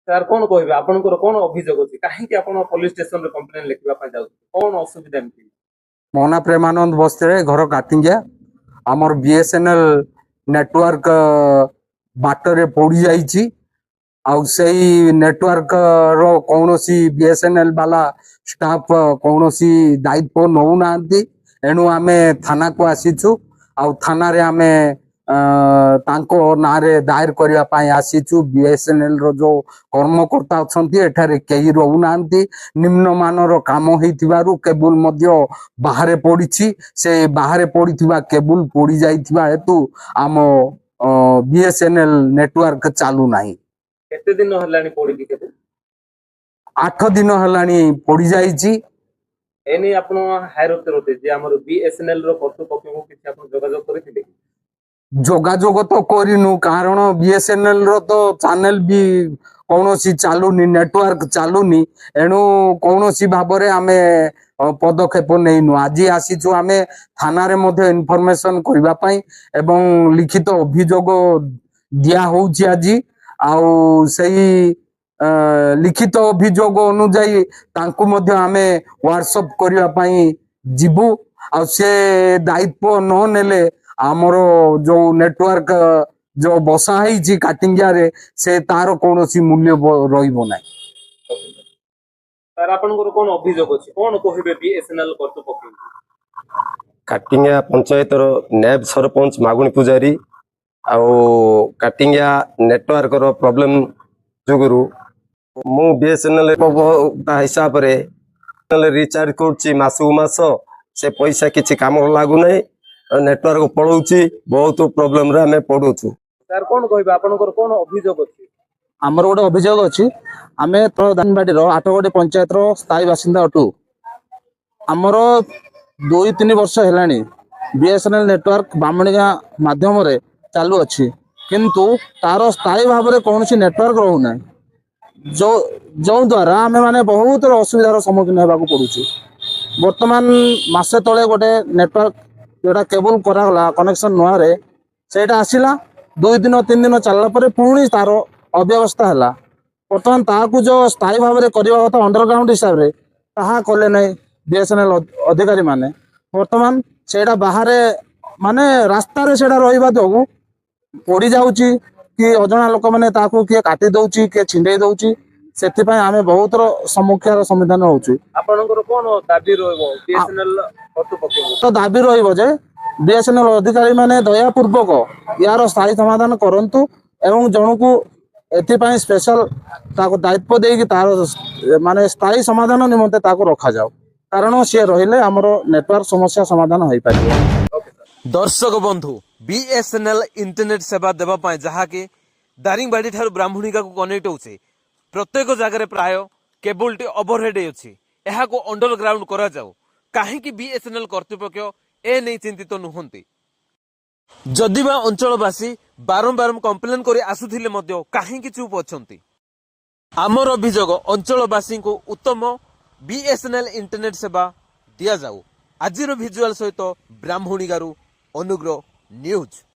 Sir କଣ କହିବେ ଆପଣଙ୍କର କଣ ଅଭିଯୋଗ ଅଛି କାହିଁକି ଆପଣ ପୋଲିସ ଷ୍ଟେସନରେ କମ୍ପ୍ଲେନ ଲେଖିବା ପାଇଁ ଯାଉଛନ୍ତି କଣ ଅସୁବିଧା ଏମିତି? ମୋ ନାଁ ପ୍ରେମାନନ୍ଦ ବସ୍ତିରେ, ଘର କାଟିଙ୍ଗିଆ। ଆମର BSNL ନେଟୱାର୍କ ବାଟରେ ପୋଡ଼ି ଯାଇଛି। ଆଉ ସେଇ ନେଟୱାର୍କ ର କୌଣସି BSNL ବାଲା ଷ୍ଟାଫ କୌଣସି ଦାୟିତ୍ୱ ନେଉନାହାନ୍ତି। ଏଣୁ ଆମେ ଥାନାକୁ ଆସିଛୁ। ଆଉ ଥାନାରେ ଆମେ ତାଙ୍କ ନାଁରେ ଦାୟର କରିବା ପାଇଁ ଆସିଛୁ। BSNL ର ଯୋଉ କର୍ମକର୍ତ୍ତା ଅଛନ୍ତି ଏଠାରେ କେହି ରହୁନାହାନ୍ତି। ନିମ୍ନମାନର କାମ ହେଇଥିବାରୁ କେବୁଲ ମଧ୍ୟ ବାହାରେ ପଡ଼ିଛି। ସେ ବାହାରେ ପଡ଼ିଥିବା କେବୁଲ ପୋଡ଼ି ଯାଇଥିବା ହେତୁ ଆମ BSNL ନେଟୱାର୍କ ଚାଲୁନାହିଁ। କେତେ ଦିନ ହେଲାଣି ପୋଡ଼ିକି କେବେ? 8 ଦିନ ହେଲାଣି ପୋଡ଼ି ଯାଇଛି। ଏନେଇ ଆପଣ ହାୟର ଅଥରିଟି ଯେ ଆମର BSNL ର କର୍ତ୍ତୃପକ୍ଷଙ୍କୁ କିଛି ଆପଣ ଯୋଗାଯୋଗ କରିଥିଲେ କି? ଯୋଗାଯୋଗ ତ କରିନୁ, କାରଣ BSNL ର ତ ଚ୍ୟାନେଲ ବି କୌଣସି ଚାଲୁନି, ନେଟୱାର୍କ ଚାଲୁନି। ଏଣୁ କୌଣସି ଭାବରେ ଆମେ ପଦକ୍ଷେପ ନେଇନୁ। ଆଜି ଆସିଛୁ ଆମେ ଥାନାରେ ମଧ୍ୟ ଇନଫର୍ମେସନ କରିବା ପାଇଁ ଏବଂ ଲିଖିତ ଅଭିଯୋଗ ଦିଆ ହଉଛି ଆଜି। ଆଉ ସେଇ ଲିଖିତ ଅଭିଯୋଗ ଅନୁଯାୟୀ ତାଙ୍କୁ ମଧ୍ୟ ଆମେ ହ୍ୱାଟ୍ସଆପ୍ କରିବା ପାଇଁ ଯିବୁ। ଆଉ ସେ ଦାୟିତ୍ୱ ନ ନେଲେ ଆମର ଯୋଉ ନେଟୱାର୍କ ଯୋଉ ବସା ହେଇଛି କାଟିଙ୍ଗିଆରେ, ସେ ତାର କୌଣସି ମୂଲ୍ୟ ରହିବ ନାହିଁ। ସାର୍ ଆପଣଙ୍କର କଣ ଅଭିଯୋଗ ଅଛି କଣ କହିବେ BSNL କର୍ତ୍ତୃପକ୍ଷଙ୍କୁ? କାଟିଙ୍ଗିଆ ପଞ୍ଚାୟତର ନାୟବ ସରପଞ୍ଚ ମାଗୁଣି ପୂଜାରୀ ଆଉ କାଟିଙ୍ଗିଆ ନେଟୱାର୍କର ପ୍ରୋବ୍ଲେମ ଯୋଗୁରୁ ମୁଁ BSNL ହିସାବରେ ରିଚାର୍ଜ କରୁଛି ମାସକୁ ମାସ। ସେ ପଇସା କିଛି କାମ ଲାଗୁନାହିଁ, ନେଟୱାର୍କ ପଳଉଛି। ବହୁତ ପ୍ରୋବ୍ଲେମରେ ଆମେ ପଡୁଛୁ। ସାର୍ କଣ କହିବେ ଆପଣଙ୍କର କଣ ଅଭିଯୋଗ ଅଛି? ଆମର ଗୋଟେ ଅଭିଯୋଗ ଅଛି। ଆମେ ଦାନବାଡ଼ିର ଆଠଗଡ଼ି ପଞ୍ଚାୟତର ସ୍ଥାୟୀ ବାସିନ୍ଦା ଅଟୁ। ଆମର 2-3 ବର୍ଷ ହେଲାଣି BSNL ନେଟୱାର୍କ ବାମୁଣିଗାଁ ମାଧ୍ୟମରେ ଚାଲୁଅଛି, କିନ୍ତୁ ତାର ସ୍ଥାୟୀ ଭାବରେ କୌଣସି ନେଟୱାର୍କ ରହୁନାହିଁ। ଯେଉଁ ଦ୍ୱାରା ଆମେମାନେ ବହୁତ ଅସୁବିଧାର ସମ୍ମୁଖୀନ ହେବାକୁ ପଡ଼ୁଛି। ବର୍ତ୍ତମାନ ମାସେ ତଳେ ଗୋଟେ ନେଟୱାର୍କ ଯେଉଁଟା କେବୁଲ କରାଗଲା କନେକ୍ସନ ନୂଆରେ, ସେଇଟା ଆସିଲା 2-3 ଦିନ ଚାଲିଲା ପରେ ପୁଣି ତାର ଅବ୍ୟବସ୍ଥା ହେଲା। ବର୍ତ୍ତମାନ ତାହାକୁ ଯେଉଁ ସ୍ଥାୟୀ ଭାବରେ କରିବା କଥା ଅଣ୍ଡରଗ୍ରାଉଣ୍ଡ ହିସାବରେ, ତାହା କଲେ ନାହିଁ BSNL ଅଧିକାରୀମାନେ। ବର୍ତ୍ତମାନ ସେଇଟା ବାହାରେ ମାନେ ରାସ୍ତାରେ ସେଇଟା ରହିବା ଯୋଗୁଁ ପୋଡ଼ି ଯାଉଛି, କି ଅଜଣା ଲୋକମାନେ ତାକୁ କିଏ କାଟି ଦେଉଛି, କିଏ ଛିଣ୍ଡେଇ ଦେଉଛି। ସେଥିପାଇଁ ଆମେ ବହୁତର ସମ୍ମୁଖୀନ ହଉଛୁ। ଆପଣଙ୍କର କଣ ଦାବି ରହିବ BSNL କର୍ତ୍ତୃପକ୍ଷଙ୍କୁ? ତ ଦାବି ରହିବ ଯେ BSNL ଅଧିକାରୀମାନେ ଦୟାପୂର୍ବକ ୟାର ସ୍ଥାୟୀ ସମାଧାନ କରନ୍ତୁ ଏବଂ ଜଣକୁ ଏଥିପାଇଁ ସ୍ପେଶାଲ ତାକୁ ଦାୟିତ୍ୱ ଦେଇକି ତାର ମାନେ ସ୍ଥାୟୀ ସମାଧାନ ନିମନ୍ତେ ତାକୁ ରଖାଯାଉ। କାରଣ ସିଏ ରହିଲେ ଆମର ନେଟୱାର୍କ ସମସ୍ୟା ସମାଧାନ ହୋଇପାରିବ। दर्शक बंधु BSNL इंटरनेट सेवा देवा पाए जहाँकि दारिंगबाड़ी ठारू ब्राह्मणिका को कनेक्ट होचे। प्रत्येक जगह प्राय केबल टी ओवरहेड अछि। एहा को अंडरग्राउंड करा जाऊ। काहेकि BSNL कर्तृपक्ष ए नहीं चिंतित नुहंती। जदिबा अंचलवासी बारंबार कंप्लेन करी आसुथिले मध्य काहेकि चुप अछंती। आमर अभियोग अंचलवासी को उत्तम BSNL इंटरनेट सेवा दिया जाऊ। आजिर भिजुआल सहित ब्राह्मणिगारू अनुग्रह न्यूज।